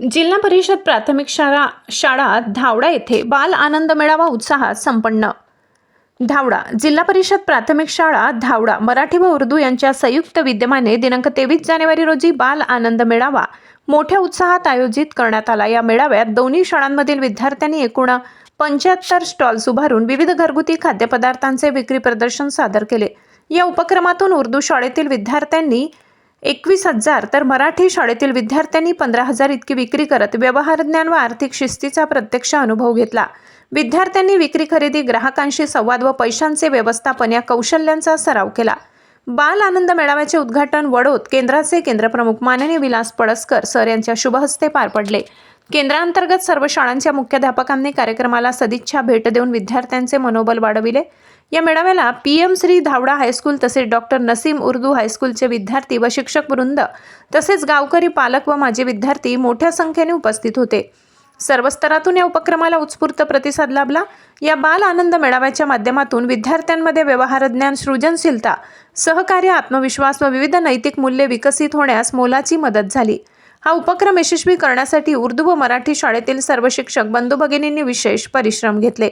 जिल्हा परिषद प्राथमिक शाळा धावडा येथे बाल आनंद मेळावा उत्साहात संपन्न। धावडा जिल्हा परिषद प्राथमिक शाळा धावडा मराठी व उर्दू यांच्या संयुक्त विद्यमाने दिनांक 23 जानेवारी रोजी बाल आनंद मेळावा मोठ्या उत्साहात आयोजित करण्यात आला। या मेळाव्यात दोन्ही शाळांमधील विद्यार्थ्यांनी एकूण 75 स्टॉल्स उभारून विविध घरगुती खाद्यपदार्थांचे विक्री प्रदर्शन सादर केले। या उपक्रमातून उर्दू शाळेतील विद्यार्थ्यांनी 21,000 तर मराठी शाळेतील विद्यार्थ्यांनी 15,000 इतकी विक्री करत व्यवहार ज्ञान व आर्थिक शिस्तीचा प्रत्यक्ष अनुभव घेतला। विद्यार्थ्यांनी विक्री खरेदी, ग्राहकांशी संवाद व पैशांचे व्यवस्थापन या कौशल्यांचा सराव केला। बाल आनंद मेळाव्याचे उद्घाटन वडोद केंद्राचे केंद्रप्रमुख माननीय विलास पळसकर सर यांच्या शुभ हस्ते पार पडले। केंद्रांतर्गत सर्व शाळांच्या मुख्याध्यापकांनी कार्यक्रमाला सदिच्छा भेट देऊन विद्यार्थ्यांचे मनोबल वाढविले। या मेळाव्याला PM श्री धावडा हायस्कूल तसेच डॉक्टर नसीम उर्दू हायस्कूलचे विद्यार्थी व शिक्षक वृंद तसेच गावकरी, पालक व माजी विद्यार्थी मोठ्या संख्येने उपस्थित होते। सर्व स्तरातून या उपक्रमाला उत्स्फूर्त प्रतिसाद लाभला। या बाल आनंद मेळाव्याच्या माध्यमातून विद्यार्थ्यांमध्ये व्यवहार ज्ञान, सृजनशीलता, सहकार्य, आत्मविश्वास व विविध नैतिक मूल्ये विकसित होण्यास मोलाची मदत झाली। हा उपक्रम यशस्वी करण्यासाठी उर्दू व मराठी शाळेतील सर्व शिक्षक बंधू भगिनींनी विशेष परिश्रम घेतले।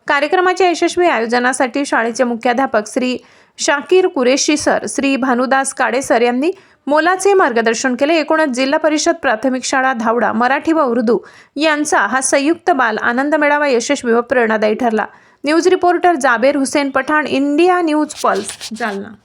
कार्यक्रमाच्या यशस्वी आयोजनासाठी शाळेचे मुख्याध्यापक श्री शाकीर कुरेशी सर, श्री भानुदास काळे सर यांनी मोलाचे मार्गदर्शन केले। एकूणच जिल्हा परिषद प्राथमिक शाळा धावडा मराठी व उर्दू यांचा हा संयुक्त बाल आनंद मेळावा यशस्वी व प्रेरणादायी ठरला। News reporter Jaber Hussain Pathan, India news pulse, Jalna.